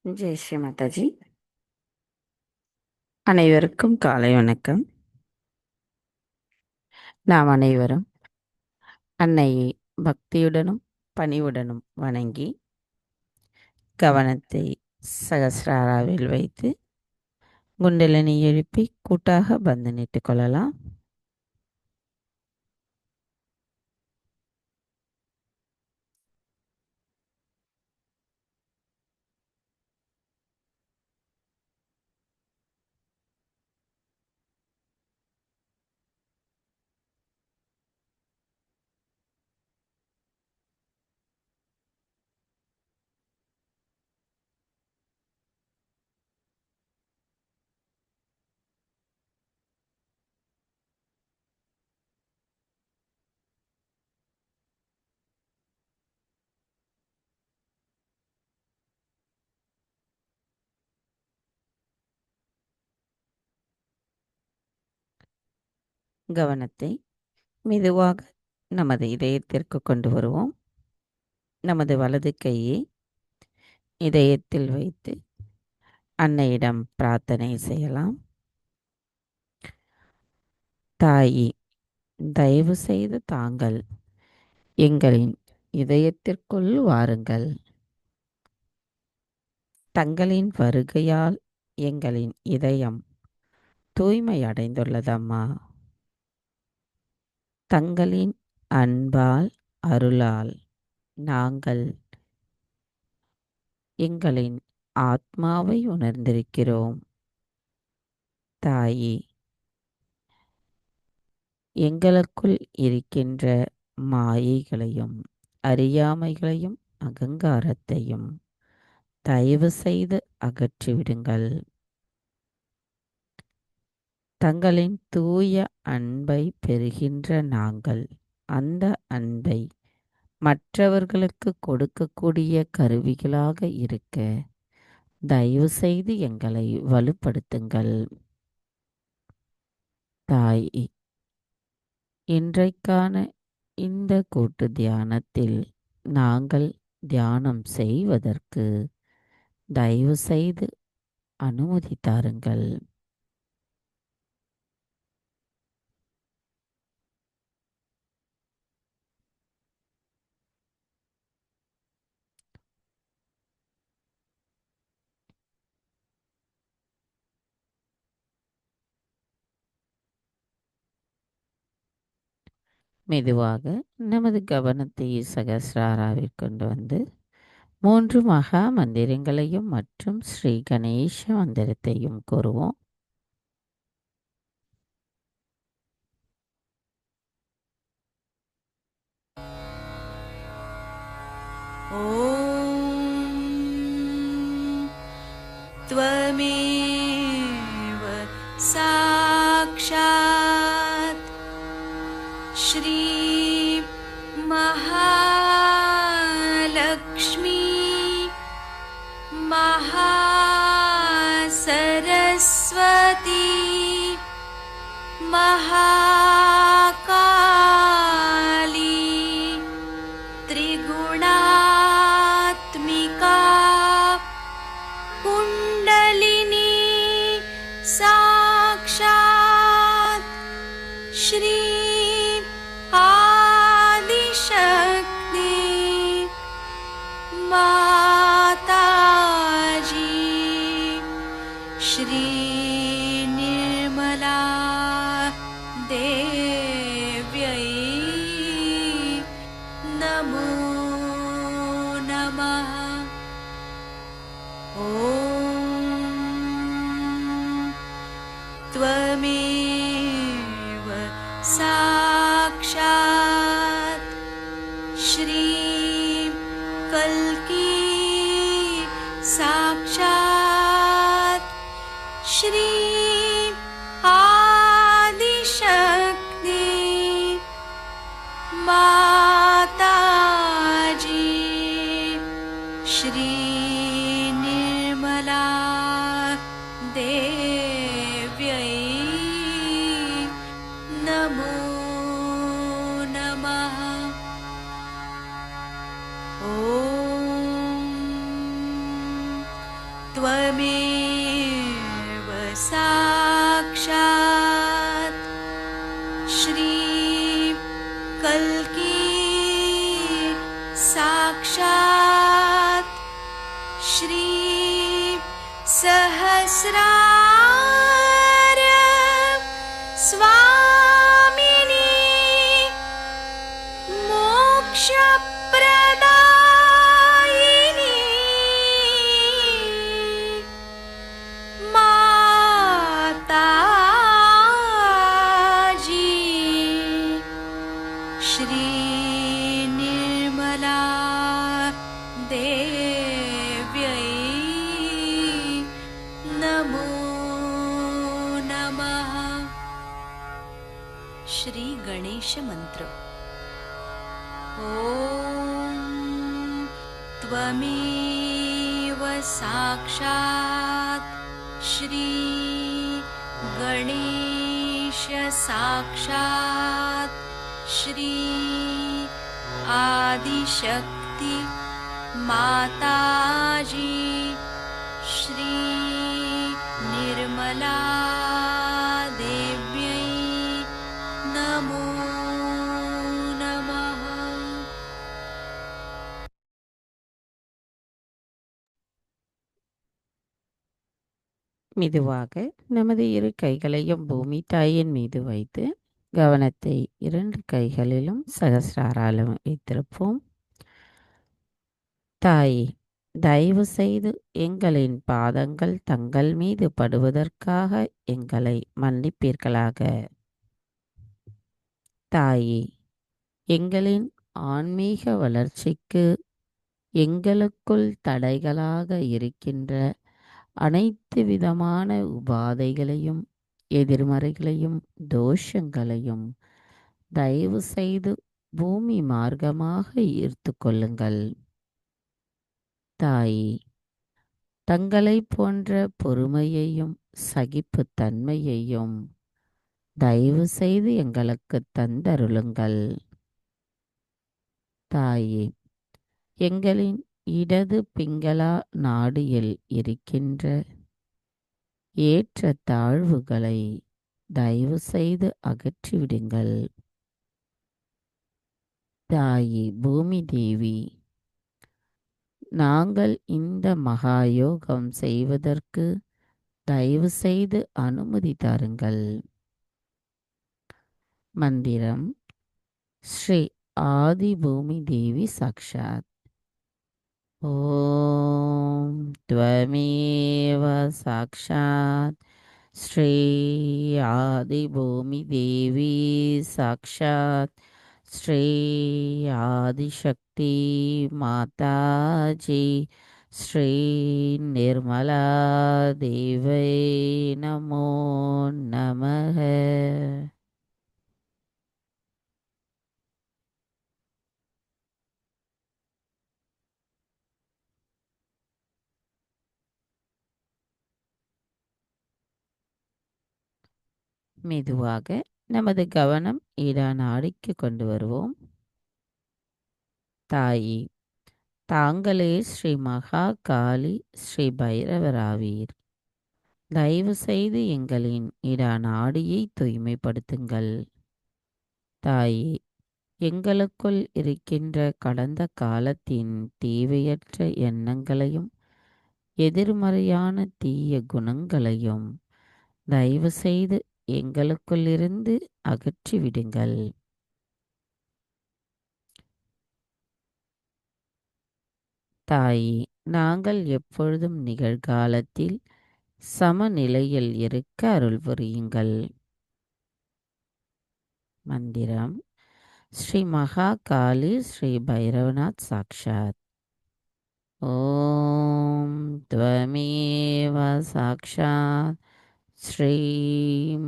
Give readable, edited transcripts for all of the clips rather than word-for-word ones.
ஜெய் ஸ்ரீ மாதாஜி. அனைவருக்கும் காலை வணக்கம். நாம் அனைவரும் அன்னையை பக்தியுடனும் பணிவுடனும் வணங்கி கவனத்தை சகசிராராவில் வைத்து குண்டலினி எழுப்பி கூட்டாக பந்தனிட்டுக் கொள்ளலாம். கவனத்தை மெதுவாக நமது இதயத்திற்கு கொண்டு வருவோம். நமது வலது கையை இதயத்தில் வைத்து அன்னையிடம் பிரார்த்தனை செய்யலாம். தாயி, தயவு செய்து தாங்கள் எங்களின் இதயத்திற்குள் வாருங்கள். தங்களின் வருகையால் எங்களின் இதயம் தூய்மை அடைந்துள்ளதம்மா. தங்களின் அன்பால் அருளால் நாங்கள் எங்களின் ஆத்மாவை உணர்ந்திருக்கிறோம். தாயே, எங்களுக்குள் இருக்கின்ற மாயைகளையும் அறியாமைகளையும் அகங்காரத்தையும் தயவு செய்து அகற்றிவிடுங்கள். தங்களின் தூய அன்பை பெறுகின்ற நாங்கள் அந்த அன்பை மற்றவர்களுக்கு கொடுக்கக்கூடிய கருவிகளாக இருக்க தயவு செய்து எங்களை வலுப்படுத்துங்கள். தாய், இன்றைக்கான இந்த கூட்டு தியானத்தில் நாங்கள் தியானம் செய்வதற்கு தயவு செய்து அனுமதி தாருங்கள். மெதுவாக நமது கவனத்தை சகசிராராவில் கொண்டு வந்து 3 மகா மந்திரங்களையும் மற்றும் ஸ்ரீ கணேச மந்திரத்தையும் கூறுவோம். त्वमेव साक्षात् श्री महालक्ष्मी महासरस्वती महाकाली त्रिगुणात्मिका कुण्डलिनी साक्षात् श्री आदिशक्ति माताजी श्री निर्मला देव्यै नमो नमः। ॐ त्वमेव साक्षात् श्री कल्की साक्षात् श्री आदिशक्ति माताजी श्री निर्मला देव्यै नमो नमः। ॐ त्वमेव साक्षात् श्री कल्की साक्षात् श्री सहस्रार स्वामिनी मोक्षप्रदायिनी माताजी श्री निर्मला देव्यै नमो नमः। श्री गणेश मंत्र। ॐ त्वमेव साक्षात् श्री गणेश साक्षात् श्री आदिशक्ति माताजी श्री निर्मला देव्यै नमो नमः। மெதுவாக நமது இரு கைகளையும் பூமி தாயின் மீது வைத்து கவனத்தை இரண்டு கைகளிலும் சகசிராராலும் வைத்திருப்போம். தாயே, தயவு செய்து எங்களின் பாதங்கள் தங்கள் மீது படுவதற்காக எங்களை மன்னிப்பீர்களாக. தாயே, எங்களின் ஆன்மீக வளர்ச்சிக்கு எங்களுக்குள் தடைகளாக இருக்கின்ற அனைத்து விதமான உபாதைகளையும் எதிர்மறைகளையும் தோஷங்களையும் தயவு செய்து பூமி மார்க்கமாக ஈர்த்து கொள்ளுங்கள். தாயே, தங்களை போன்ற பொறுமையையும் சகிப்புத்தன்மையையும் தயவு செய்து எங்களுக்கு தந்தருளுங்கள். தாயே, எங்களின் இடது பிங்களா நாடியில் இருக்கின்ற ஏற்ற தாழ்வுகளை தயவு செய்து அகற்றிவிடுங்கள். தாயே பூமி தேவி, நாங்கள் இந்த மகாயோகம் செய்வதற்கு தயவு செய்து அனுமதி தாருங்கள். மந்திரம். ஸ்ரீ ஆதி பூமி தேவி சாக்ஷாத். ஓம் त्वमेव साक्षात् श्री आदि भूमि देवी साक्षात् श्री आदिशक्ति माताजी श्री निर्मला देवै नमो नमः। மெதுவாக நமது கவனம் இடா நாடிக்கு கொண்டு வருவோம். தாயே, தாங்களே ஸ்ரீ மகா காளி ஸ்ரீ பைரவராவீர். தயவு செய்து எங்களின் இடா நாடியை தூய்மைப்படுத்துங்கள். தாயே, எங்களுக்குள் இருக்கின்ற கடந்த காலத்தின் தேவையற்ற எண்ணங்களையும் எதிர்மறையான தீய குணங்களையும் தயவு செய்து எங்களுக்குள்ளிருந்து அகற்றிவிடுங்கள். தாயே, நாங்கள் எப்பொழுதும் நிகழ்காலத்தில் சமநிலையில் இருக்க அருள் புரியுங்கள். மந்திரம். ஸ்ரீ மகா காளி ஸ்ரீ பைரவநாத் சாக்ஷாத். ஓம் त्वमेव சாக்ஷாத் ஸ்ரீ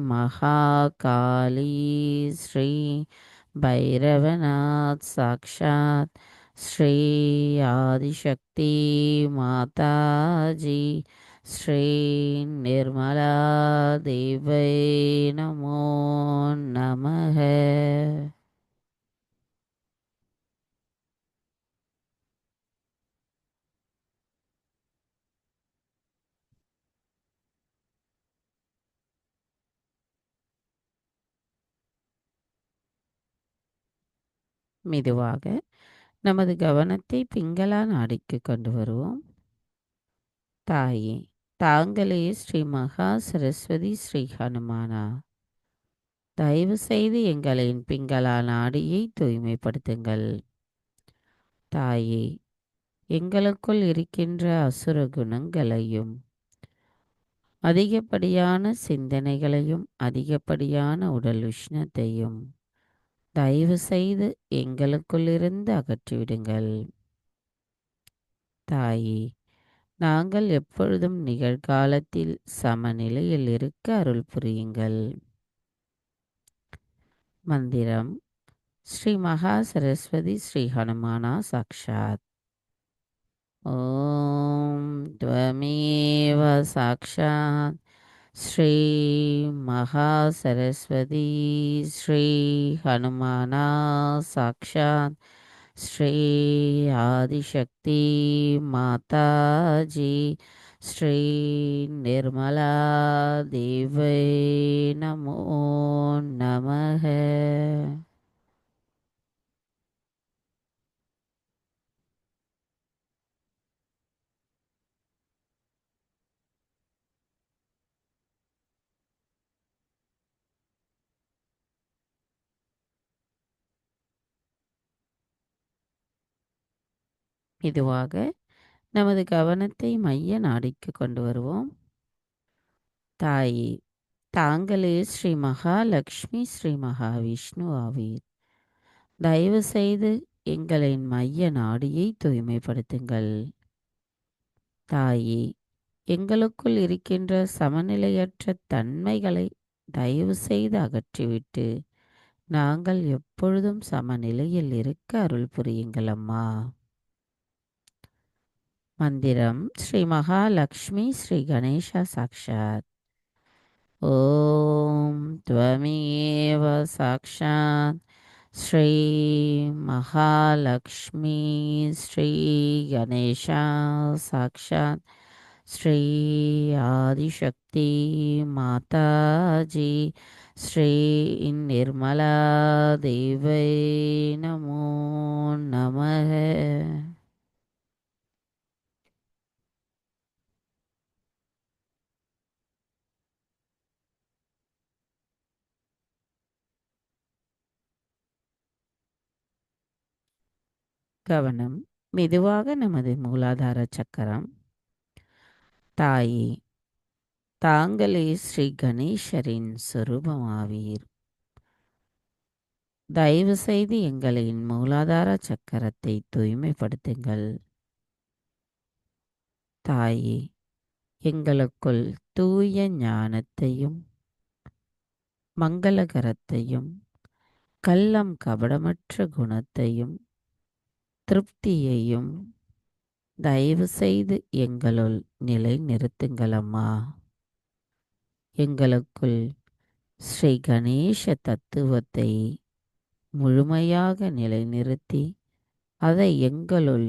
மகா காளி ஸ்ரீ பைரவநாத் சாக்ஷாத் ஸ்ரீ ஆதிசக்தி மாதாஜி ஸ்ரீ நிர்மலா தேவை நமோ நமः. மெதுவாக நமது கவனத்தை பிங்களா நாடிக்கு கொண்டு வருவோம். தாயே, தாங்களே ஸ்ரீ மகா சரஸ்வதி ஸ்ரீ ஹனுமானா, தயவு செய்து எங்களின் பிங்களா நாடியை தூய்மைப்படுத்துங்கள். தாயே, எங்களுக்குள் இருக்கின்ற அசுர குணங்களையும் அதிகப்படியான சிந்தனைகளையும் அதிகப்படியான உடல் உஷ்ணத்தையும் தயவு செய்து எங்களுக்குள்ளிருந்து அகற்றிவிடுங்கள். தாயே, நாங்கள் எப்பொழுதும் நிகழ்காலத்தில் சமநிலையில் இருக்க அருள் புரியுங்கள். மந்திரம் ஸ்ரீ மகா சரஸ்வதி ஸ்ரீ ஹனுமானா சாக்ஷாத். ஓம் த்வமேவ சாக்ஷாத் ஸ்ரீ மகா சரஸ்வதி ஸ்ரீ ஹனுமானா சாக்ஷாத் ஸ்ரீ ஆதிசக்தி மாதாஜி ஸ்ரீ நிர்மலா தேவை நமோ நமக. மெதுவாக நமது கவனத்தை மைய நாடிக்கு கொண்டு வருவோம். தாயே, தாங்களே ஸ்ரீ மகாலட்சுமி ஸ்ரீ மகாவிஷ்ணு ஆவீர். தயவு செய்து எங்களின் மைய நாடியை தூய்மைப்படுத்துங்கள். தாயே, எங்களுக்குள் இருக்கின்ற சமநிலையற்ற தன்மைகளை தயவு செய்து அகற்றிவிட்டு நாங்கள் எப்பொழுதும் சமநிலையில் இருக்க அருள் புரியுங்கள் அம்மா. மந்திரம் ஸ்ரீ மகாலட்சுமி ஸ்ரீ கணேசா சாக்ஷாத். ஓம் த்வமேவ சாக்ஷாத் ஸ்ரீ மகாலட்சுமி ஸ்ரீ கணேசா சாக்ஷாத் ஸ்ரீ ஆதிசக்தி மாதாஜி ஸ்ரீ நிர்மலா தேவை நமோ நமக. கவனம் மெதுவாக நமது மூலாதார சக்கரம். தாயே, தாங்களே ஸ்ரீ கணேசரின் சொரூபமாவீர். தயவு செய்து எங்களின் மூலாதார சக்கரத்தை தூய்மைப்படுத்துங்கள். தாயே, எங்களுக்குள் தூய ஞானத்தையும் மங்களகரத்தையும் கள்ளம் கபடமற்ற குணத்தையும் திருப்தியையும் தயவு செய்து எங்களுள் நிலை நிறுத்துங்களம்மா. எங்களுக்குள் ஸ்ரீ கணேச தத்துவத்தை முழுமையாக நிலைநிறுத்தி அதை எங்களுள்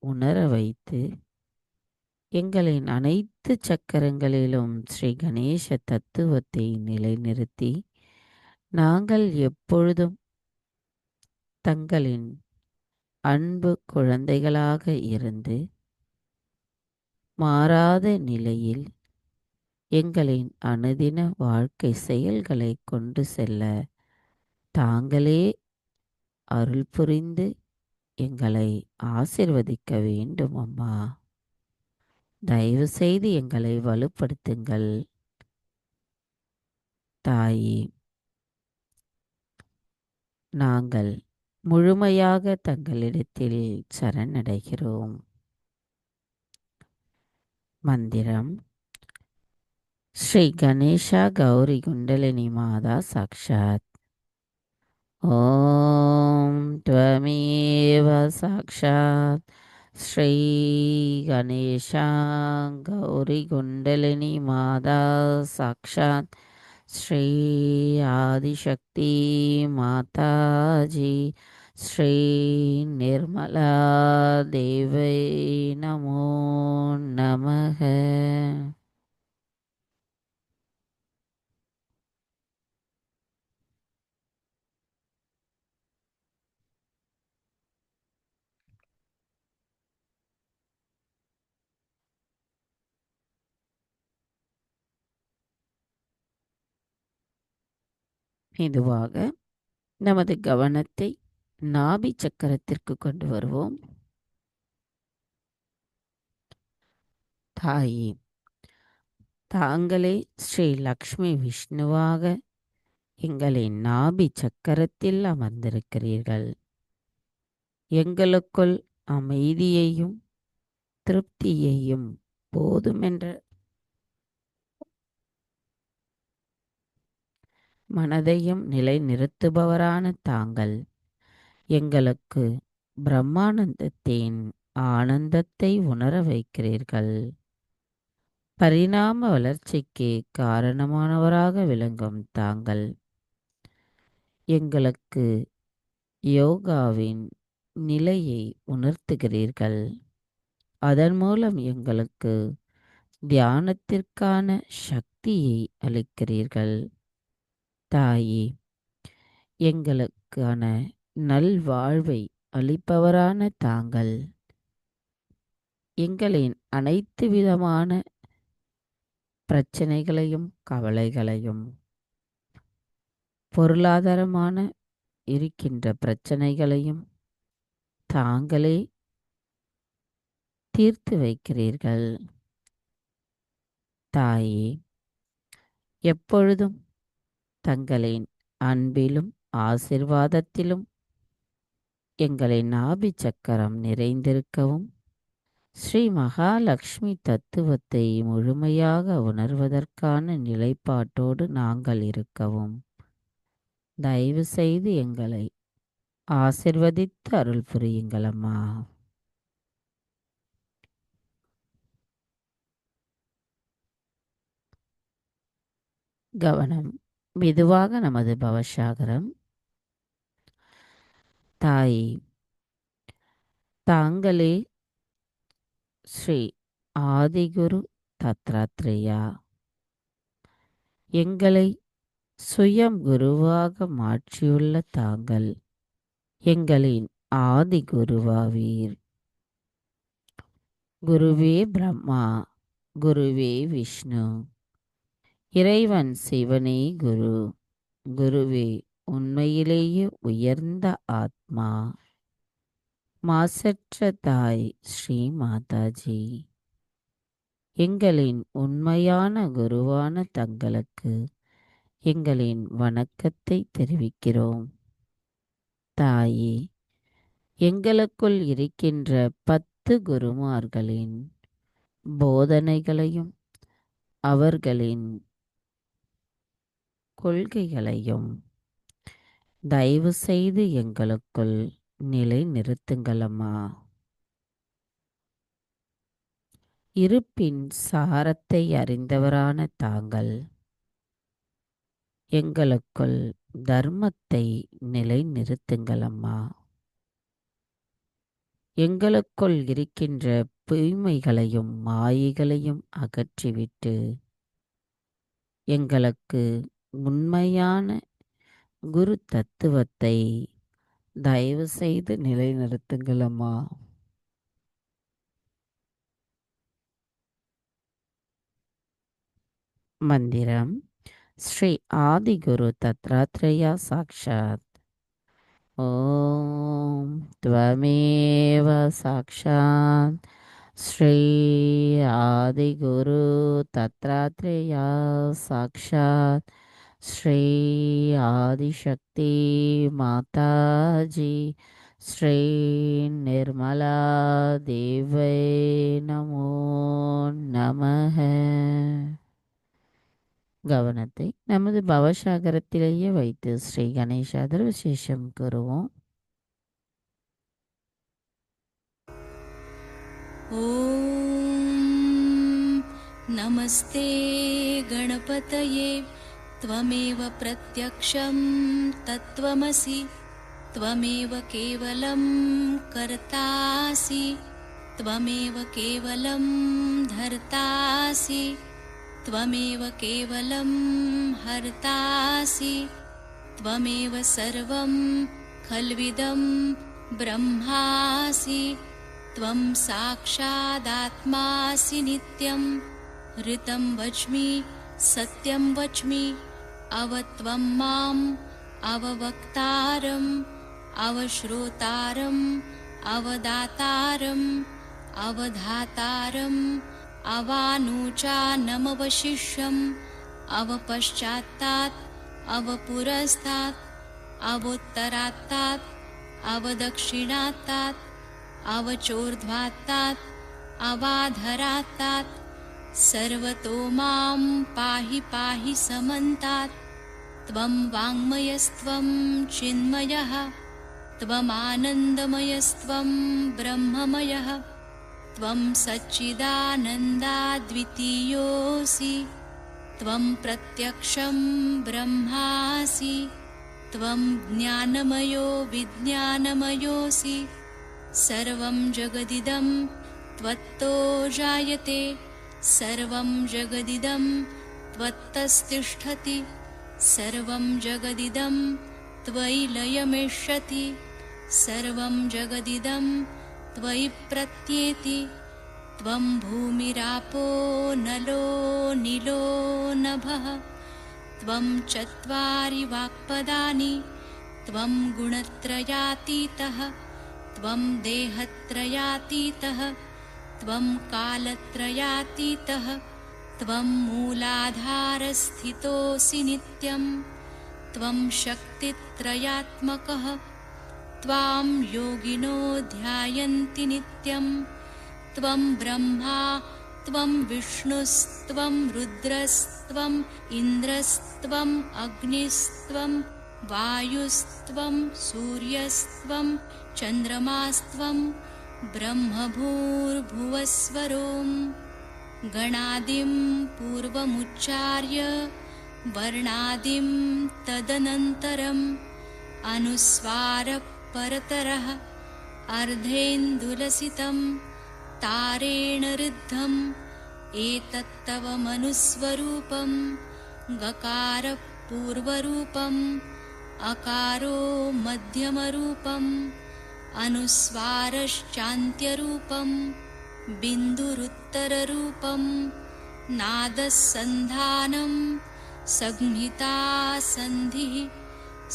உணர வைத்து எங்களின் அனைத்து சக்கரங்களிலும் ஸ்ரீ கணேச தத்துவத்தை நிலைநிறுத்தி நாங்கள் எப்பொழுதும் தங்களின் அன்பு குழந்தைகளாக இருந்து மாறாத நிலையில் எங்களின் அனுதின வாழ்க்கை செயல்களை கொண்டு செல்ல தாங்களே அருள் புரிந்து எங்களை ஆசிர்வதிக்க வேண்டும் அம்மா. தயவு செய்து எங்களை வலுப்படுத்துங்கள். தாயே, நாங்கள் முழுமையாக தங்களிடத்தில் சரணடைகிறோம். மந்திரம் ஸ்ரீ கணேசா கௌரி குண்டலினி மாதா சாக்ஷாத். ஓம் த்வமேவ சாக்ஷாத் ஸ்ரீ கணேசா கௌரி குண்டலினி மாதா சாக்ஷாத் ஸ்ரீ ஆதிசக்தி மாதாஜி ஸ்ரீ நிர்மலா தேவை நமோ நமக. மெதுவாக நமது கவனத்தை நாபி சக்கரத்திற்கு கொண்டு வருவோம். தாயே, தாங்களே ஸ்ரீ லக்ஷ்மி விஷ்ணுவாக எங்களின் நாபி சக்கரத்தில் அமர்ந்திருக்கிறீர்கள். எங்களுக்குள் அமைதியையும் திருப்தியையும் போதுமென்ற மனதையும் நிலைநிறுத்துபவரான தாங்கள் எங்களுக்கு பிரம்மானந்தத்தின் ஆனந்தத்தை உணர வைக்கிறீர்கள். பரிணாம வளர்ச்சிக்கு காரணமானவராக விளங்கும் தாங்கள் எங்களுக்கு யோகாவின் நிலையை உணர்த்துகிறீர்கள். அதன் மூலம் எங்களுக்கு தியானத்திற்கான சக்தியை அளிக்கிறீர்கள். தாயே, எங்களுக்கான நல்வாழ்வை அளிப்பவரான தாங்கள் எங்களின் அனைத்து விதமான பிரச்சனைகளையும் கவலைகளையும் பொருளாதாரமான இருக்கின்ற பிரச்சனைகளையும் தாங்களே தீர்த்து வைக்கிறீர்கள். தாயே, எப்பொழுதும் தங்களின் அன்பிலும் ஆசிர்வாதத்திலும் எங்களின் நாபி சக்கரம் நிறைந்திருக்கவும், ஸ்ரீ மகாலட்சுமி தத்துவத்தை முழுமையாக உணர்வதற்கான நிலைப்பாட்டோடு நாங்கள் இருக்கவும் தயவு செய்து எங்களை ஆசிர்வதித்து அருள் புரியுங்களம்மா. கவனம் மெதுவாக நமது பவசாகரம். தாயே, தாங்களே ஸ்ரீ ஆதிகுரு தத்ராத்ரேயா எங்களை சுயம் குருவாக மாற்றியுள்ள தாங்கள் எங்களின் ஆதி குருவாவீர். குருவே பிரம்மா, குருவே விஷ்ணு, இறைவன் சிவனே குரு. குருவே உண்மையிலேயே உயர்ந்த ஆத்மா. மாசற்ற தாய் ஸ்ரீ மாதாஜி, எங்களின் உண்மையான குருவான தங்களுக்கு எங்களின் வணக்கத்தை தெரிவிக்கிறோம். தாயே, எங்களுக்குள் இருக்கின்ற 10 குருமார்களின் போதனைகளையும் அவர்களின் கொள்கைகளையும் தயவு செய்து எங்களுக்குள் நிலை நிறுத்துங்களம்மா. இருப்பின் சாரத்தை அறிந்தவரான தாங்கள் எங்களுக்குள் தர்மத்தை நிலை நிறுத்துங்களம்மா. எங்களுக்குள் இருக்கின்ற பொய்மைகளையும் மாயைகளையும் அகற்றிவிட்டு எங்களுக்கு உண்மையான குரு தத்துவத்தை தயவு செய்து நிலைநிறுத்துங்களம்மா. மந்திரம் ஸ்ரீ ஆதிகுரு தத்ராத்ரேயா சாக்ஷாத். ஓம் த்வமேவ சாக்ஷாத் ஸ்ரீ ஆதிகுரு தத்ராத்ரேயா சாக்ஷாத் ஸ்ரீ ஆதிசக்தி மாதாஜி ஸ்ரீ நிர்மலா தேவை நமோ நமஹ. கவனத்தை நமது பவசாகரத்திலேயே வைத்து ஸ்ரீ கணேசாதர் விசேஷம் கூறுவோம். ॐ नमस्ते गणपतये त्वमेव प्रत्यक्षं तत्त्वमसि त्वमेव केवलं कर्तासि त्वमेव केवलं धर्तासि त्वमेव केवलं हर्तासि त्वमेव सर्वं खल्विदं ब्रह्मासि त्वं साक्षादात्मासि नित्यं ऋतं वच्मि सत्यं वच्मि अवत्वं मां अववक्तारम् अवश्रोतारम् अवदातारम् अवधातारम् अवानुचानमवशिष्यम् अवपश्चात्तात् अवपुरस्तात् अवोत्तरात्तात् अवदक्षिणात्तात् अवचोर्ध्वात्तात् अवाधरात्तात् सर्वतो मां पाहि पाहि समन्तात् त्वं वाङ्मयस्त्वं चिन्मयः त्वमानन्दमयस्त्वं ब्रह्ममयः त्वं सच्चिदानन्दाद्वितीयोऽसि त्वं प्रत्यक्षं ब्रह्मासि त्वं ज्ञानमयो विज्ञानमयोऽसि सर्वं जगदिदं त्वत्तो जायते सर्वं जगदिदं त्वत्तस्तिष्ठति सर्वं जगदिदं त्वयि लयमेष्यति सर्वं जगदिदं त्वयि प्रत्येति त्वं भूमिरापो नलो निलो नभः त्वं चत्वारि वाक्पदानि त्वं गुणत्रयातीतः त्वं देहत्रयातीतः त्वं कालत्रयातीतः त्वं मूलाधारस्थितोऽसि नित्यं त्वं शक्तित्रयात्मकः त्वां योगिनो ध्यायन्ति नित्यं त्वं ब्रह्मा त्वं विष्णुस्त्वं रुद्रस्त्वम् इन्द्रस्त्वम् अग्निस्त्वं वायुस्त्वं सूर्यस्त्वं चन्द्रमास्त्वं ब्रह्मभूर्भुवस्वरों गणादिं पूर्वमुच्चार्य वर्णादिं तदनन्तरम् अनुस्वारपरतरः अर्धेन्दुलसितं तारेण ऋद्धम् एतत्तव मनुस्वरूपं गकारपूर्वरूपम् अकारो मध्यमरूपम् अनुस्वारश्चान्त्यरूपं बिन्दुरुत्तररूपं नादसन्धानं संहिता सन्धिः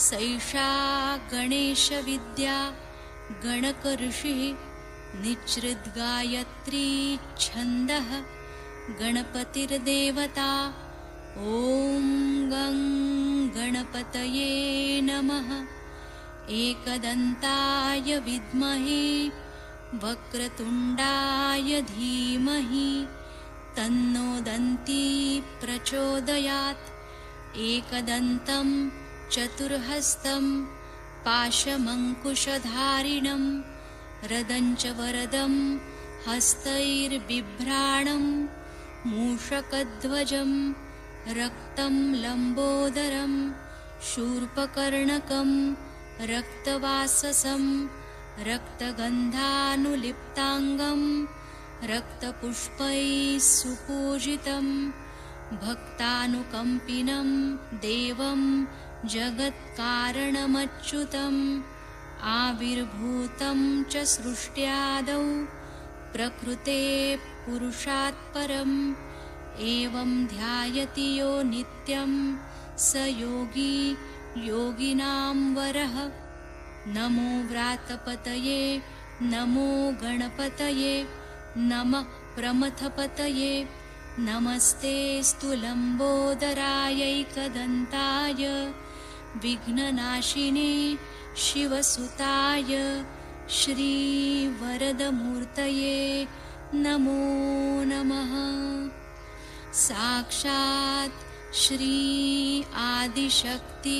सैषा गणेशविद्या गणकऋषिः निच्छृद्गायत्री छन्दः गणपतिर्देवता ॐ गं गणपतये नमः एकदन्ताय विद्महे वक्रतुण्डाय धीमहि तन्नो दन्ती प्रचोदयात् एकदन्तं चतुर्हस्तं पाशमङ्कुशधारिणं रदञ्च वरदं हस्तैर्बिभ्राणं मूषकध्वजं रक्तं लम्बोदरं शूर्पकर्णकं रक्तवाससं रक्तगन्धानुलिप्ताङ्गं रक्तपुष्पैः सुपूजितं भक्तानुकम्पिनं देवं जगत्कारणमच्युतम् आविर्भूतं च सृष्ट्यादौ प्रकृते पुरुषात् परम् एवं ध्यायति यो नित्यं स योगी योगिनां वरः नमो व्रातपतये नमो गणपतये नमः प्रमथपतये नमस्तेऽस्तु लम्बोदरायैकदन्ताय विघ्ननाशिने शिवसुताय श्रीवरदमूर्तये नमो नमः साक्षात् श्री आदिशक्ति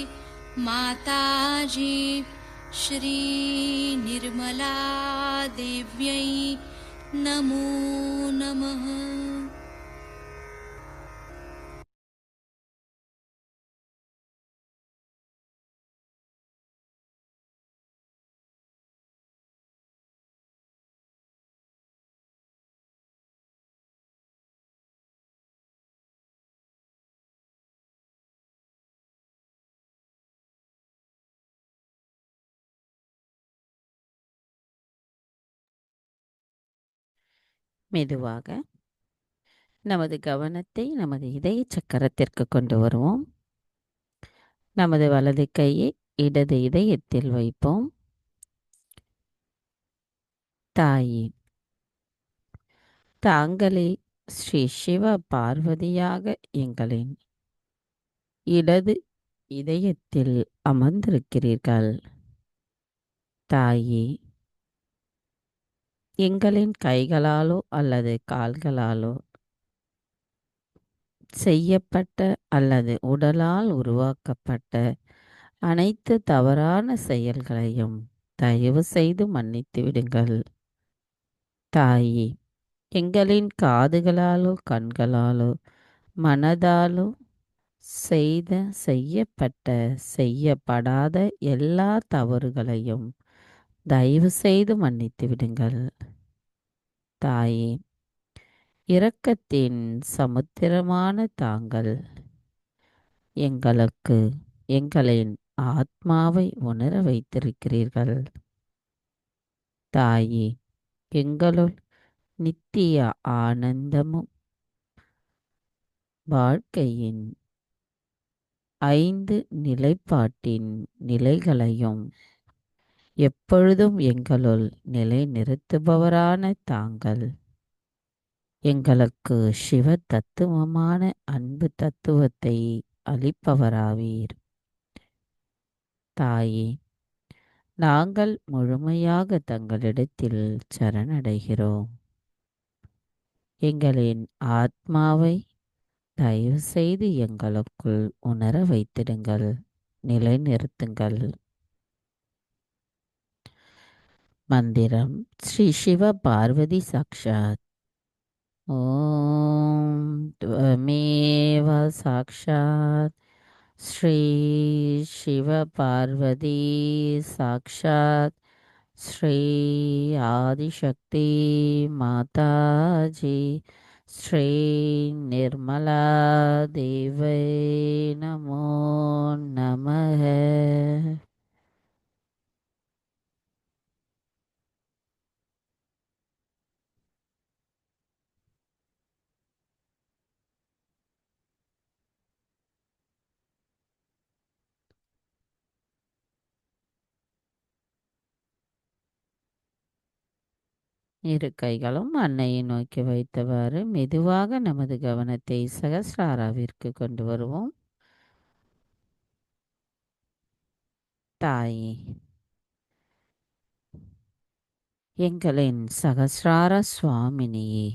माताजी श्री निर्मला देव्यै नमो नमः। மெதுவாக நமது கவனத்தை நமது இதய சக்கரத்திற்கு கொண்டு வருவோம். நமது வலது கையை இடது இதயத்தில் வைப்போம். தாயே, தாங்களே ஸ்ரீ சிவ பார்வதியாக எங்களின் இடது இதயத்தில் அமர்ந்திருக்கிறீர்கள். தாயே, எங்களின் கைகளாலோ அல்லது கால்களாலோ செய்யப்பட்ட அல்லது உடலால் உருவாக்கப்பட்ட அனைத்து தவறான செயல்களையும் தயவு செய்து மன்னித்து விடுங்கள். தாயே, எங்களின் காதுகளாலோ கண்களாலோ மனதாலோ செய்த செய்யப்பட்ட செய்யப்படாத எல்லா தவறுகளையும் தயவு செய்து மன்னித்து விடுங்கள். தாயே, இரக்கத்தின் சமுத்திரமான தாங்கள் எங்களுக்கு எங்களின் ஆத்மாவை உணர வைத்திருக்கிறீர்கள். தாயே, எங்களுள் நித்திய ஆனந்தமும் வாழ்க்கையின் 5 நிலைப்பாட்டின் நிலைகளையும் எப்பொழுதும் எங்களுள் நிலைநிறுத்துபவரான தாங்கள் எங்களுக்கு சிவ தத்துவமான அன்பு தத்துவத்தை அளிப்பவராவீர். தாயே, நாங்கள் முழுமையாக தங்களிடத்தில் சரணடைகிறோம். எங்களின் ஆத்மாவை தயவு செய்து எங்களுக்குள் உணர வைத்திடுங்கள், நிலைநிறுத்துங்கள். மந்திரம் ஸ்ரீ சிவ பார்வதி சாக்ஷாத். ஓம் त्वमेव साक्षात् श्री शिव पार्वती साक्षात् श्री आदिशक्ति माताजी श्री निर्मला देवै नमो नमः. இரு கைகளும் அன்னையை நோக்கி வைத்தவாறு மெதுவாக நமது கவனத்தை சகஸ்ராராவிற்கு கொண்டு வருவோம். தாயே, எங்களின் சகஸ்ரார சுவாமினியே,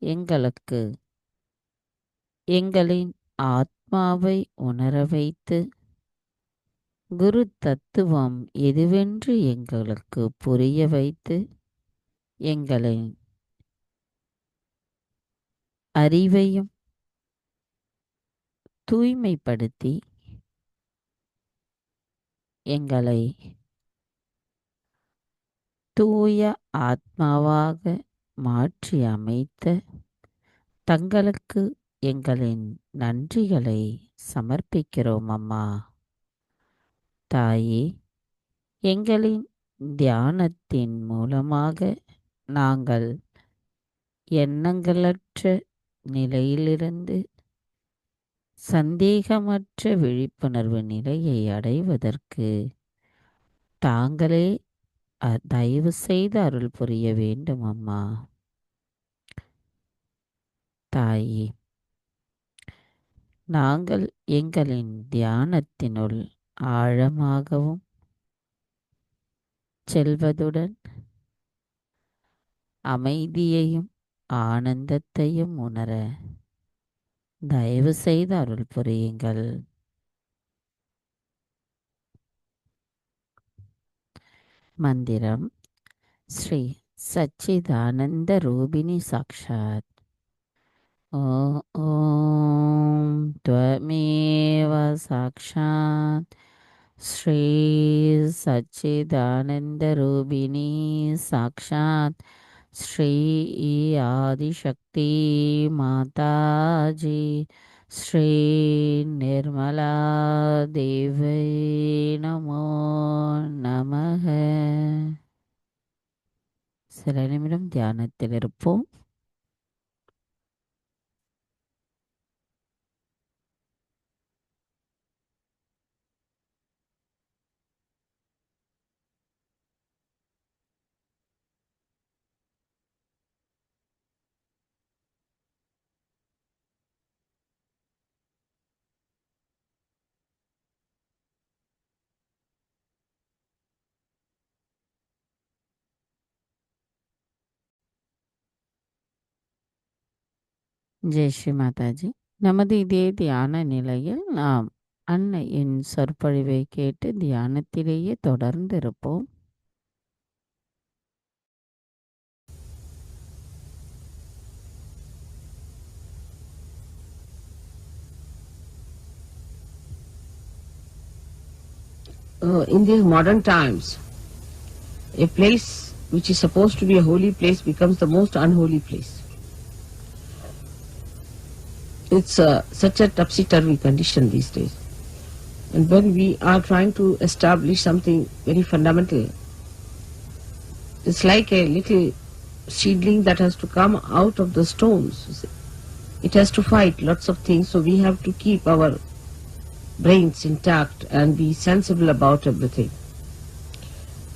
எங்களுக்கு எங்களின் ஆத்மாவை உணர வைத்து குரு தத்துவம் எதுவென்று எங்களுக்கு புரிய வைத்து எங்களின் அறிவையும் தூய்மைப்படுத்தி எங்களை தூய ஆத்மாவாக மாற்றி அமைத்த தங்களுக்கு எங்களின் நன்றிகளை சமர்ப்பிக்கிறோம் அம்மா. தாயே, எங்களின் தியானத்தின் மூலமாக நாங்கள் எண்ணங்களற்ற நிலையிலிருந்து சந்தேகமற்ற விழிப்புணர்வு நிலையை அடைவதற்கு தாங்களே தயவு செய்து அருள் புரிய வேண்டும் அம்மா. தாயே, நாங்கள் எங்களின் தியானத்தினுள் ஆழமாகவும் செல்வதுடன் அமைதியையும் ஆனந்தத்தையும் உணர தயவு செய்து அருள் புரியுங்கள். மந்திரம் ஸ்ரீ சச்சிதானந்த ரூபிணி சாக்ஷாத். ஓம் त्वमेव साक्षात् श्री सच्चिदानंद रूपिणी साक्षात् श्री आदिशक्ति माताजी श्री निर्मला देवै नमो நமः. சில நிமிடம் தியானத்தில் இருப்போம். ஜெய் ஸ்ரீ மாதாஜி. நமது இதே தியான நிலையில் நாம் அன்னையின் சொற்பொழிவை கேட்டு தியானத்திலேயே தொடர்ந்து இருப்போம். In these modern times, a place which is supposed to be a holy place becomes the most unholy place. It's such a topsy-turvy condition these days. And when we are trying to establish something very fundamental, it's like a little seedling that has to come out of the stones. You see. It has to fight lots of things, so we have to keep our brains intact and be sensible about everything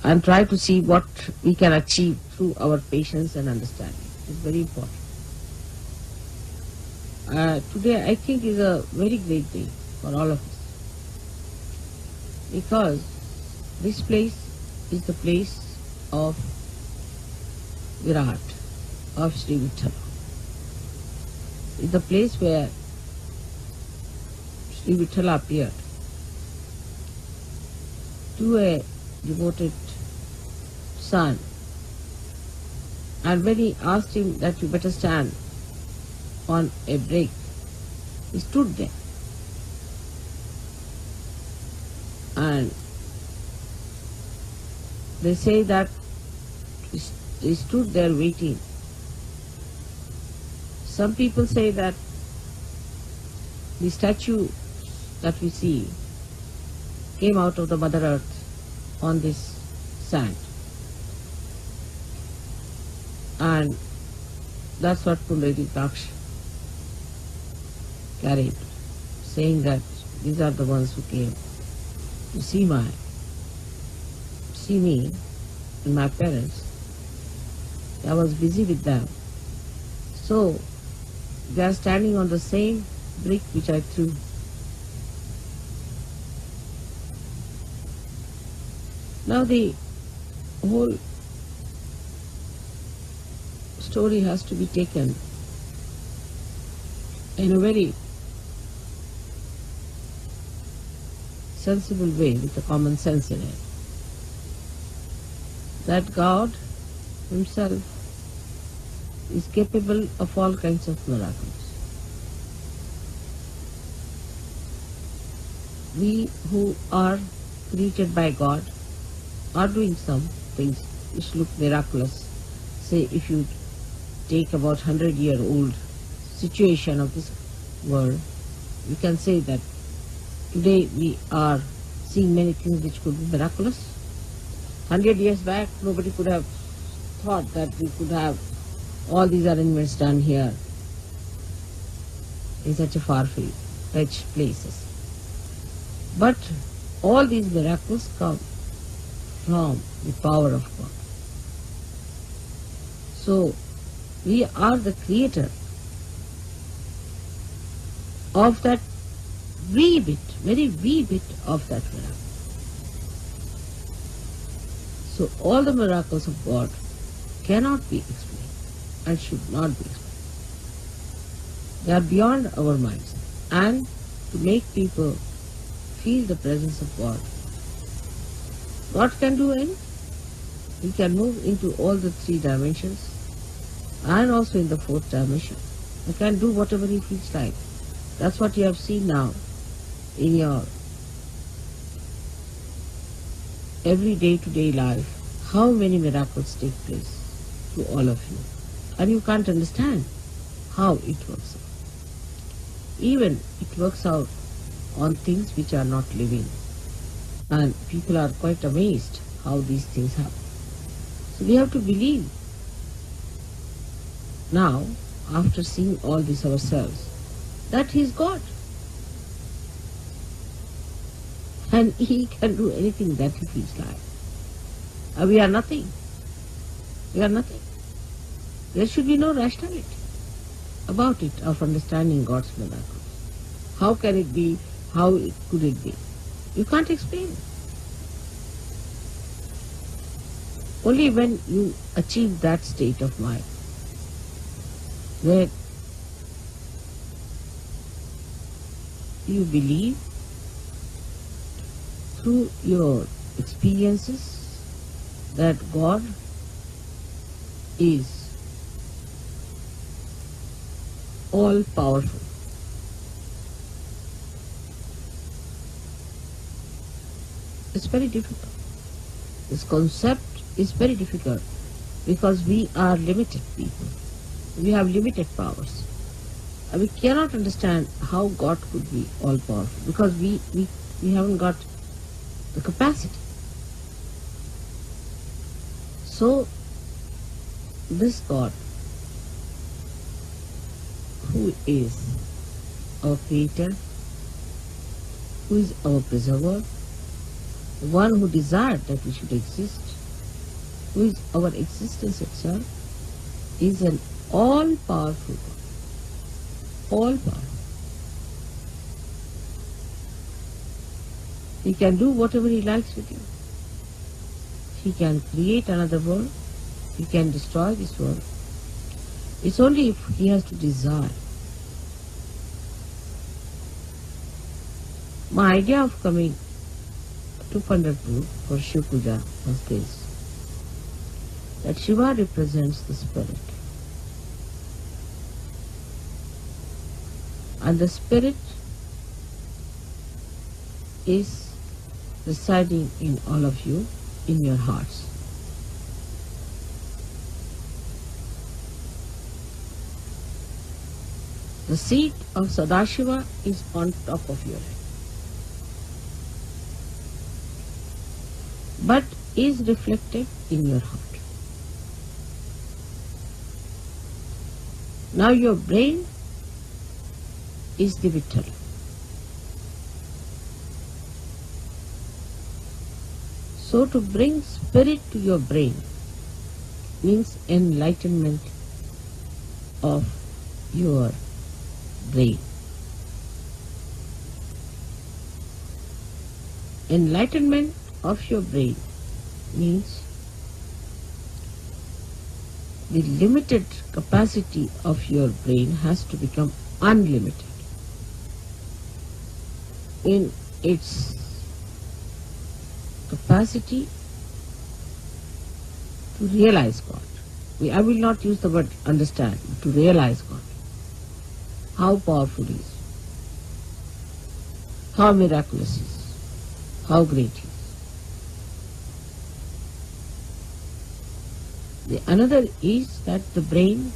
and try to see what we can achieve through our patience and understanding. It's very important. Today I think is a very great day for all of us, because this place is the place of Virat, of Sri Vithala. It's the place where Sri Vithala appeared to a devoted son, and when he asked him that you better stand on a break, he stood there. And they say that he stood there waiting. Some people say that the statue that we see came out of the Mother Earth on this sand. And that's what Pundari Daksh carried, saying that these are the ones who came to see me and my parents. I was busy with them. So they are standing on the same brick which I threw. Now the whole story has to be taken in a very sensible way, with a common sense in it. That God Himself is capable of all kinds of miracles. We who are created by God are doing some things which look miraculous. Say, if you take about 100-year-old situation of this world, we can say that today we are seeing many things which could be miraculous. 100 years back, nobody could have thought that we could have all these arrangements done here in such a far-fetched places. But all these miracles come from the power of God. So we are the creator of that wee bit, very wee bit of that miracle. So all the miracles of God cannot be explained and should not be explained. They are beyond our minds. And to make people feel the presence of God, God can do anything. He can move into all the 3 dimensions and also in the 4th dimension. He can do whatever He feels like. That's what you have seen now in your every day-to-day life. How many miracles take place to all of you. And you can't understand how it works out. Even it works out on things which are not living. And people are quite amazed how these things happen. So we have to believe now, after seeing all this ourselves, that He is God. And He can do anything that He feels like. We are nothing. We are nothing. There should be no rationality about it, of understanding God's miracles. How can it be? How could it be? You can't explain it. Only when you achieve that state of mind, where you believe through your experiences that God is all powerful. It's very difficult. This concept is very difficult because we are limited people. We have limited powers. And we cannot understand how God could be all powerful because we haven't got the capacity. So this God, who is our creator, who is our preserver, the one who desired that we should exist, who is our existence itself, is an all-powerful God. All-powerful. He can do whatever he likes with you. He can create another world. He can destroy this world. It's only if he has to desire. My idea of coming to Pandharpur for Shiv Puja was this, that Shiva represents the spirit. And the spirit is residing in all of you, in your hearts. The seat of Sadashiva is on top of your head, but is reflected in your heart. Now your brain is the Vittal. So to bring spirit to your brain means enlightenment of your brain. Enlightenment of your brain means the limited capacity of your brain has to become unlimited in its capacity to realize God. I will not use the word understand, to realize God. How powerful he is, how miraculous he is, how great he is. The another is that the brain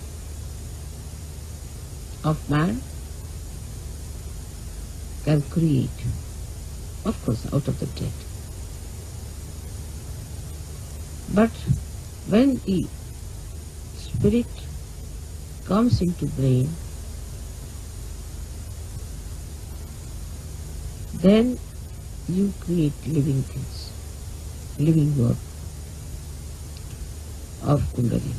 of man can create, of course, out of the dead. But when the spirit comes into brain, then you create living things, living work of Kundalini.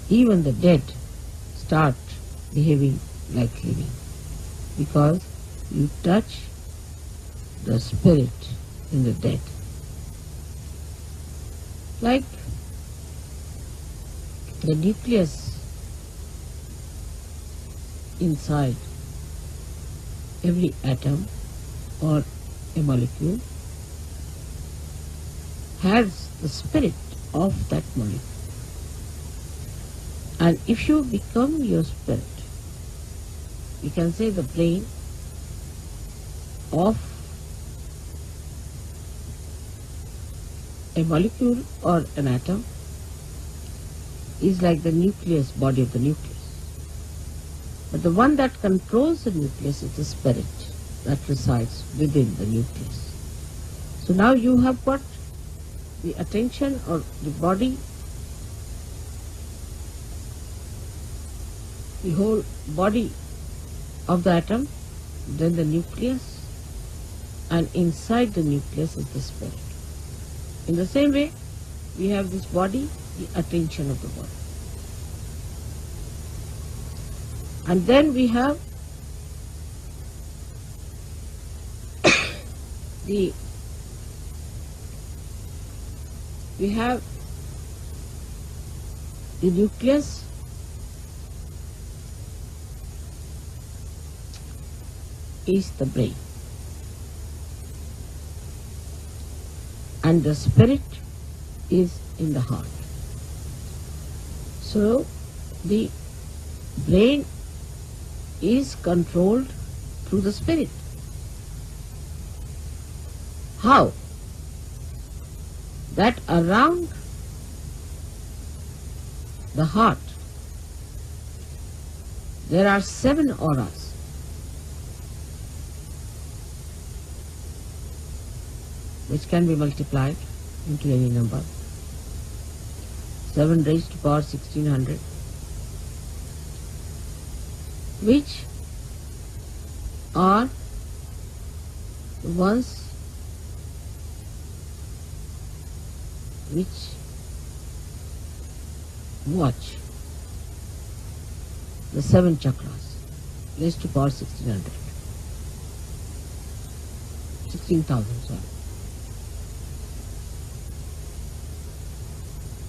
Even the dead start behaving like living because you touch the spirit in the dead. Like the nucleus inside every atom or a molecule has the spirit of that molecule. And if you become your spirit, you can say the brain of a molecule or an atom is like the nucleus, body of the nucleus. But the one that controls the nucleus is the spirit that resides within the nucleus. So now you have got the attention or the body, the whole body of the atom, then the nucleus, and inside the nucleus is the spirit. In the same way, we have this body, the attention of the body. And then we have the nucleus is the brain, and the spirit is in the heart. So the brain is controlled through the spirit. How? That around the heart there are 7 auras. Which can be multiplied into any number. 7 raised to power 1600, which are the ones which watch the 7 chakras raised to power 1600. 16,000, sorry.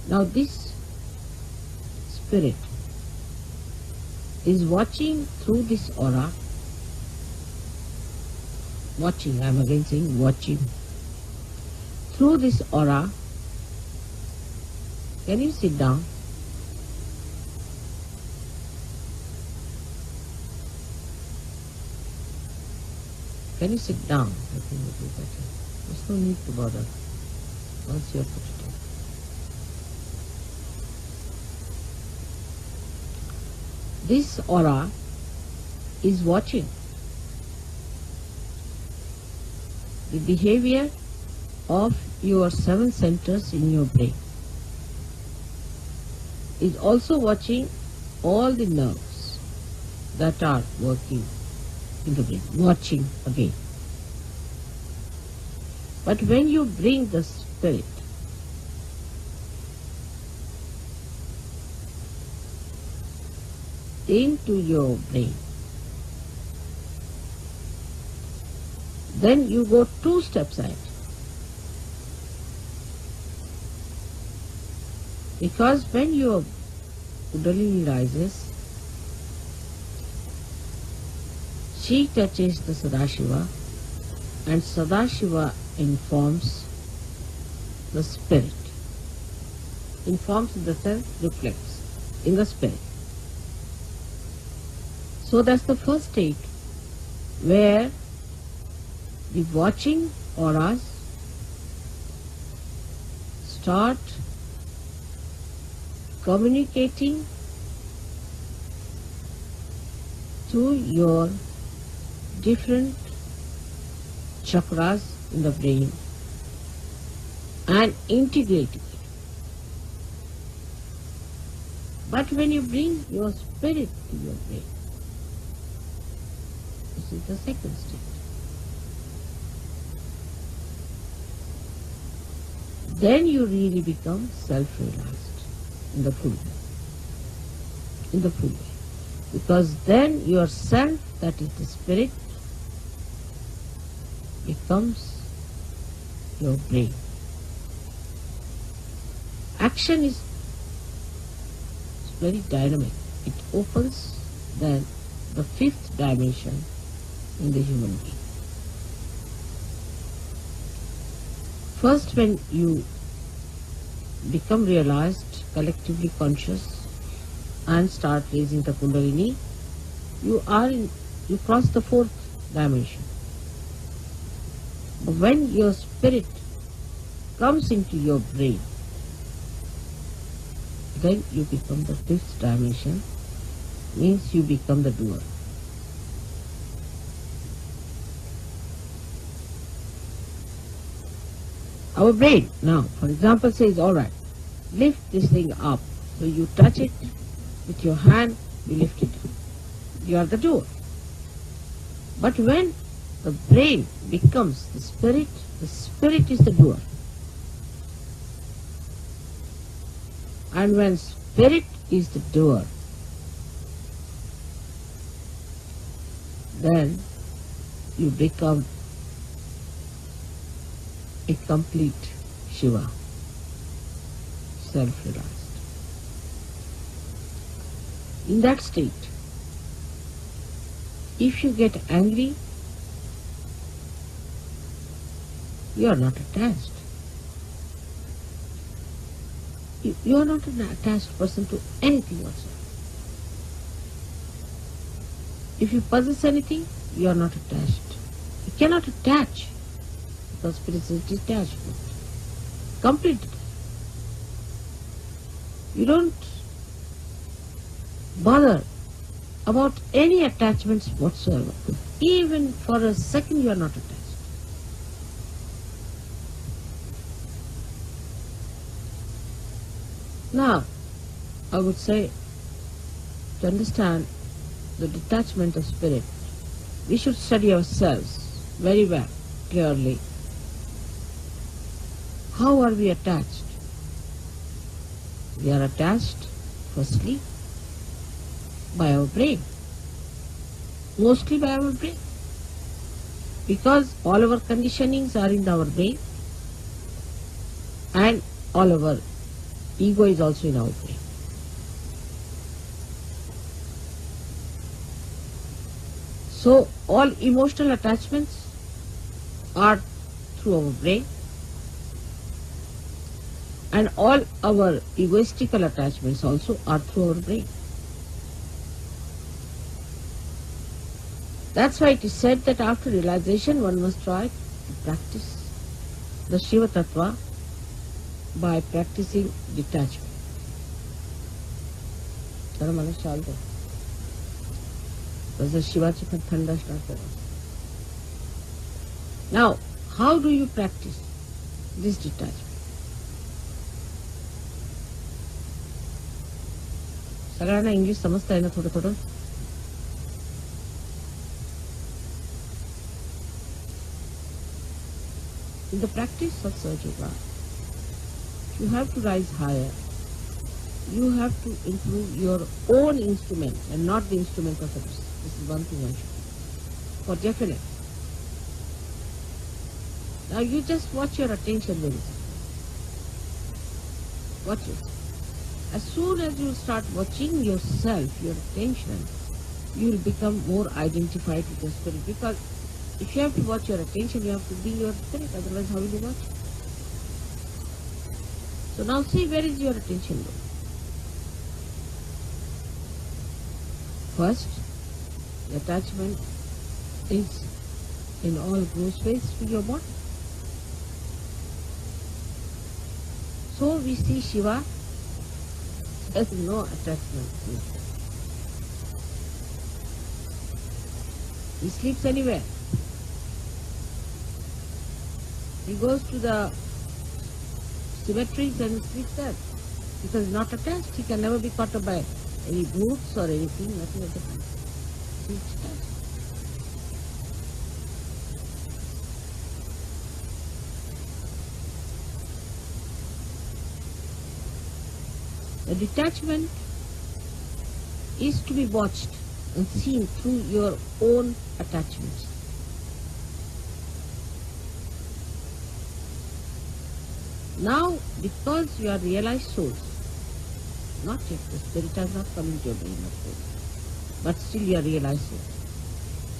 Now this spirit is watching through this aura. Watching, I am again saying watching. Through this aura, can you sit down? Can you sit down? I think it will be better. There's no need to bother once you are put it in. This aura is watching the behavior of your 7 centers in your brain. Is also watching all the nerves that are working in the brain. Watching again. But when you bring the spirit into your brain, then you go 2 steps ahead. Because when your Kundalini rises, she touches the Sadashiva, and Sadashiva informs the spirit. Informs in the sense reflects in the spirit. So that's the first state where the watching auras start communicating to your different chakras in the brain and integrating it. But when you bring your spirit to your brain, this is the second state. Then you really become self-realized in the full way. In the full way. Because then yourself, that is the spirit, becomes your brain. Action is very dynamic. It opens then the 5th dimension in the human being. First, when you become realized, collectively conscious, and start raising the Kundalini, you cross the 4th dimension. But when your spirit comes into your brain, then you become the 5th dimension, means you become the doer. Our brain now, for example, says, all right, lift this thing up. So you touch it with your hand, you lift it up. You are the doer. But when the brain becomes the spirit is the doer. And when spirit is the doer, then you become a complete Shiva, self-realized. In that state, if you get angry, You are not attached. You are not an attached person to anything whatsoever. If you possess anything, you are not attached. You cannot attach because spirit is detachment. Complete detachment. You don't bother about any attachments whatsoever. Even for a second you are not attached. Now, I would say, to understand the detachment of spirit, we should study ourselves very well, clearly. How are we attached? We are attached, firstly, by our brain. Mostly by our brain. Because all our conditionings are in our brain and all our ego is also in our brain. So all emotional attachments are through our brain and all our egoistical attachments also are through our brain. That's why it is said that after realization one must try to practice the Shiva Tattva by practicing detachment. Chalo mana shaal do. Because the Shivaji can thanda start karo. Now, how do you practice this detachment? सगळ्यांना English समजता है ना थोडं थोडं? In the practice of Sahaja, you have to rise higher. You have to improve your own instrument and not the instrument of others. This is one thing I should. For definite. Now you just watch your attention very well. Watch it. As soon as you start watching yourself, your attention, you will become more identified with your spirit. Because if you have to watch your attention, you have to be your spirit. Otherwise, how will you watch? So now see, where is your attention going? First, the attachment is in all gross ways to your body. So we see Shiva has no attachment to his body. He sleeps anywhere. He goes to the cemeteries and sleeps there. Because he's not attached, he can never be caught up by any boots or anything, nothing of the kind. He's attached. The detachment is to be watched and seen through your own attachments. Now, because you are realized souls, not yet, the spirit has not come into your brain, of course, but still you are realized souls.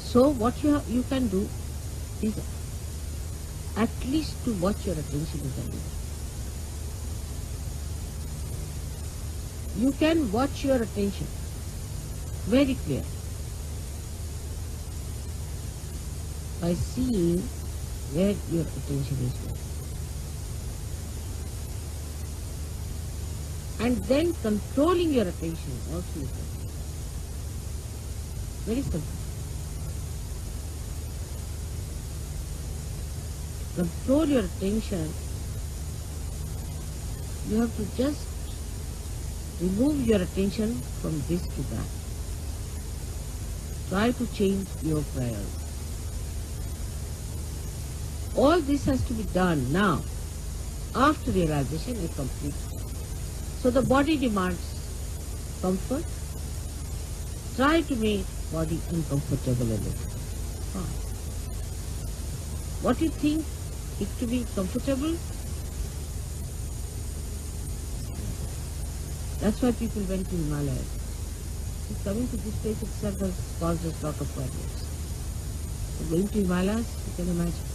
So what you can do is at least to watch your attention is a little. You can watch your attention very clear by seeing where your attention is going. And then controlling your attention also is very simple. Control your attention. You have to just remove your attention from this to that. Try to change your priority. All this has to be done now, after realization is complete. So the body demands comfort. Try to make body uncomfortable a little. What you think it to be comfortable? That's why people went to Himalayas. Coming to this place itself has caused us a lot of problems. So going to Himalayas, you can imagine.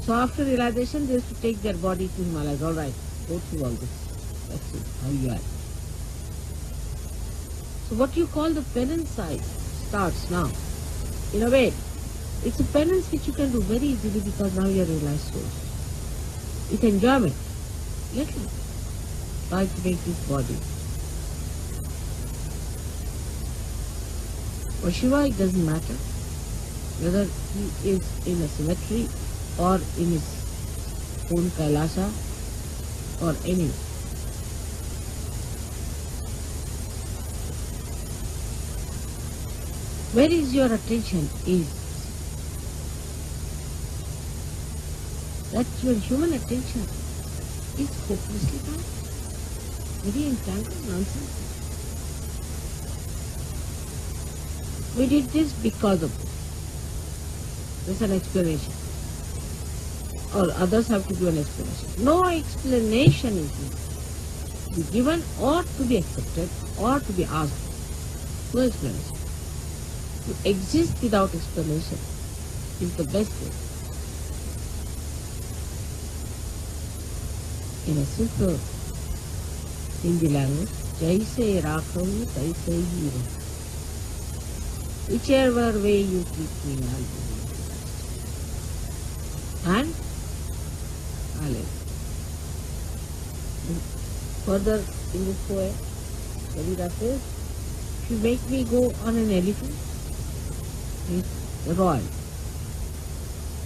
So after realization, they used to take their body to Himalayas. All right, go through all this. Let's see how you are. So what you call the penance side starts now. In a way, it's a penance which you can do very easily because now you are realized souls. With enjoyment, little, try to make this body. For Shiva, it doesn't matter whether he is in a cemetery or in his own Kailasa or anywhere. Where is your attention is that your human attention is hopelessly gone, very entangled nonsense. We did this because of this. There's an explanation. Or others have to give an explanation. No explanation is needed. To be given or to be accepted or to be asked. No explanation. To exist without explanation is the best way. In a simple Hindi language, Jaise Rakhavu, Taise Hi Rahu. Whichever way you keep me, I'll be there. And I'll live. Further in this poem, Kabira says, if you make me go on an elephant, it's royal.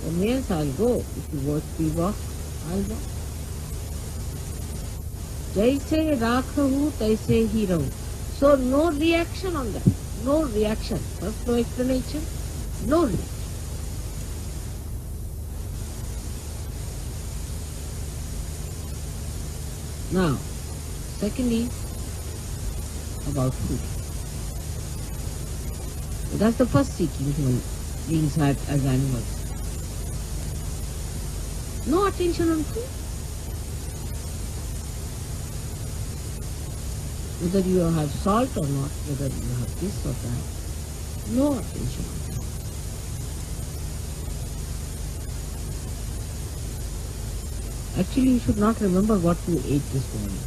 Then yes, I'll go. If you want to walk, I'll walk. Jaise Rakhavu, Taise Hi Rahu. So no reaction on that. No reaction. First, no explanation. No reaction. Now, secondly, about food. That's the first seeking human beings had as animals. No attention on food. Whether you have salt or not, whether you have this or that, no attention on that. Actually, you should not remember what you ate this morning.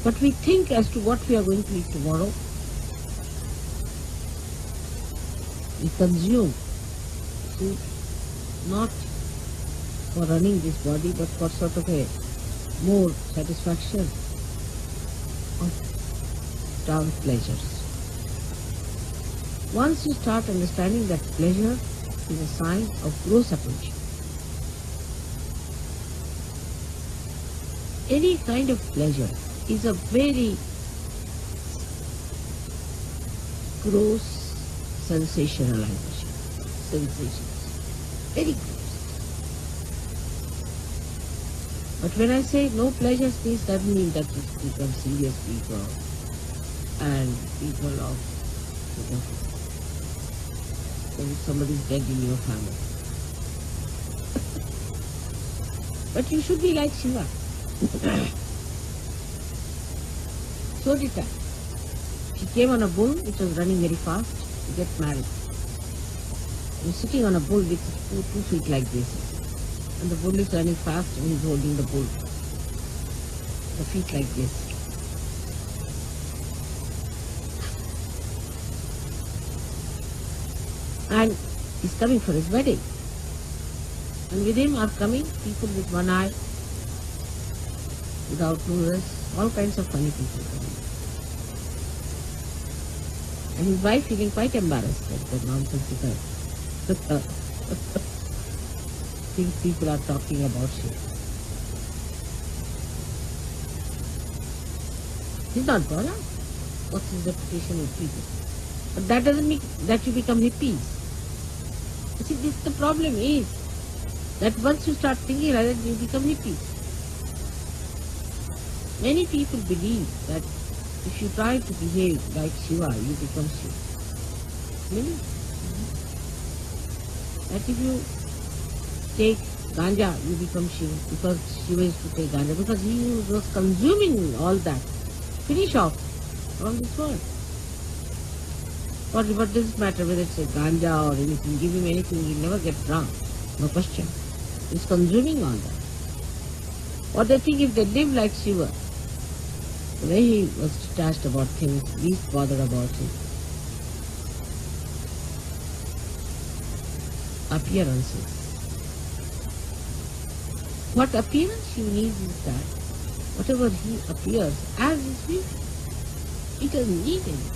But we think as to what we are going to eat tomorrow. We consume food not for running this body, but for sort of a more satisfaction of term pleasures. Once you start understanding that pleasure is a sign of gross attention, any kind of pleasure is a very gross sensationalization. Very gross. But when I say no pleasures, please doesn't mean that you become serious people and people of somebody is dead in your family. But you should be like Shiva. So did I. She came on a bull which was running very fast to get married. He was sitting on a bull with 2 feet like this. And the bull is running fast and he's holding the bull. The feet like this. And he's coming for his wedding. And with him are coming people with one eye, without noses, all kinds of funny people coming. And his wife feeling quite embarrassed at the nonsensical things people are talking about Shiva. He's not gone out. What's his reputation with people? But that doesn't mean that you become hippies. You see, the problem is that once you start thinking like that, you become hippies. Many people believe that if you try to behave like Shiva, you become Shiva. Many. That if you take ganja, you become Shiva, because Shiva used to take ganja, because he was consuming all that. Finish off from this world. What does it matter whether it's a ganja or anything? Give him anything, he'll never get drunk. no question. It's consuming all that. Or they think if they live like Shiva, the way he was detached about things, least bothered about his appearances. What appearance he needs is that whatever he appears as is beauty. He doesn't need anything.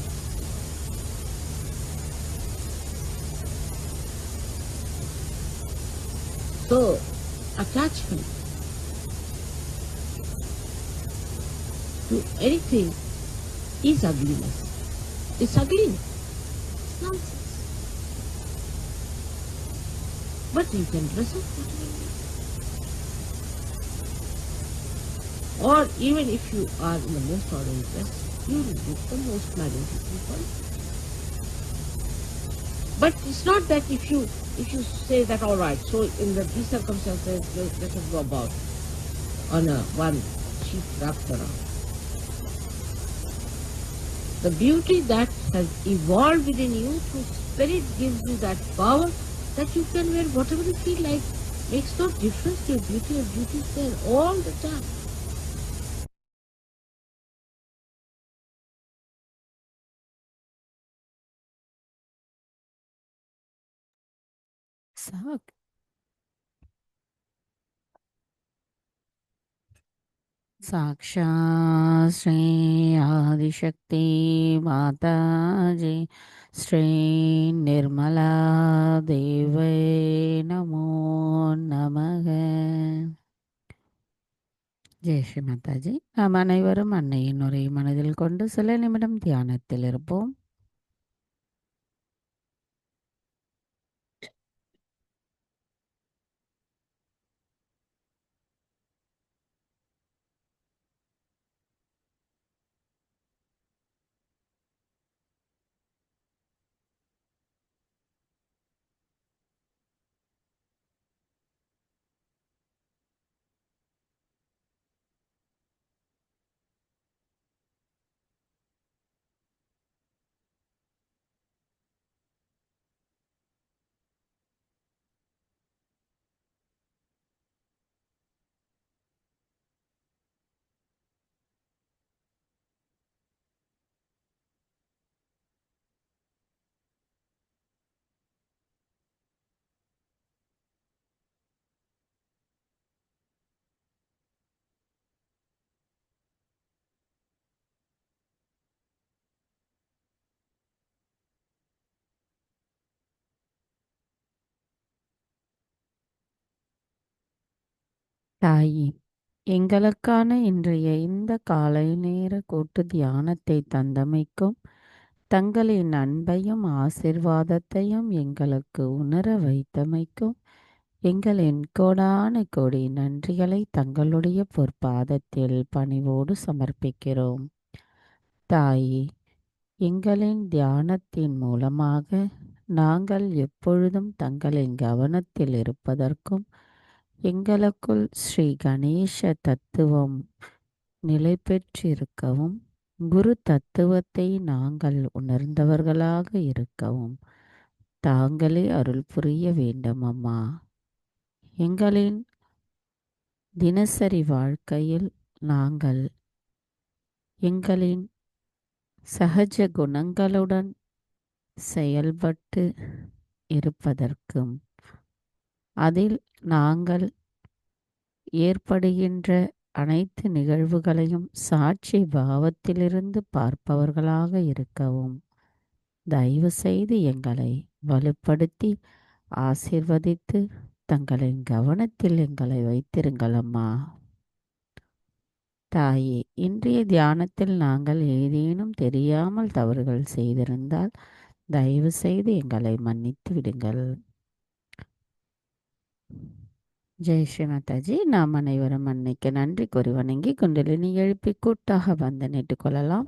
So, attachment to anything is ugliness. It's ugliness. It's nonsense. But you can dress up whatever you want. Or even if you are in the most ordinary dress, you will look the most magnificent one. But it's not that if you say that all right, so in these circumstances let us go about on a one sheet wrapped around. The beauty that has evolved within you through spirit gives you that power that you can wear whatever you feel like. Makes no difference to your beauty. Your beauty is there all the time. சாக் साक्षात् श्री आदिशक्ति माताजी श्री निर्मला देवै नमो நமக. ஜெய் ஸ்ரீ மாதாஜி. நாம் அனைவரும் அன்னையின் உரை மனதில் கொண்டு சில நிமிடம் தியானத்தில் இருப்போம். தாயி, எங்களுக்கான இன்றைய இந்த காலை நேர கூட்டு தியானத்தை தந்தமைக்கும் தங்களின் அன்பையும் ஆசிர்வாதத்தையும் எங்களுக்கு உணர வைத்தமைக்கும் எங்களின் கோடான கோடி நன்றிகளை தங்களுடைய பொற்பாதத்தில் பணிவோடு சமர்ப்பிக்கிறோம். தாயி, எங்களின் தியானத்தின் மூலமாக நாங்கள் எப்பொழுதும் தங்களின் கவனத்தில் இருப்பதற்கும் எங்களுக்குள் ஸ்ரீ கணேச தத்துவம் நிலை பெற்றிருக்கவும் குரு தத்துவத்தை நாங்கள் உணர்ந்தவர்களாக இருக்கவும் தாங்களே அருள் புரிய வேண்டும் அம்மா. எங்களின் தினசரி வாழ்க்கையில் நாங்கள் எங்களின் சகஜ குணங்களுடன் செயல்பட்டு இருப்பதற்கும் அதில் நாங்கள் ஏற்படுகின்ற அனைத்து நிகழ்வுகளையும் சாட்சி பாவத்திலிருந்து பார்ப்பவர்களாக இருக்கவும் தயவு செய்து எங்களை வலுப்படுத்தி ஆசீர்வதித்து தங்களின் கவனத்தில் எங்களை வைத்திருங்கள் அம்மா. தாயே, இன்றைய தியானத்தில் நாங்கள் ஏதேனும் தெரியாமல் தவறுகள் செய்திருந்தால் தயவு செய்து எங்களை மன்னித்து விடுங்கள். ஜெய் ஸ்ரீ மாதாஜி. நாம் அனைவரும் அன்னைக்கு நன்றி கூறி வணங்கி குண்டலினி எழுப்பி கூட்டாக வந்தனிட்டுக் கொள்ளலாம்.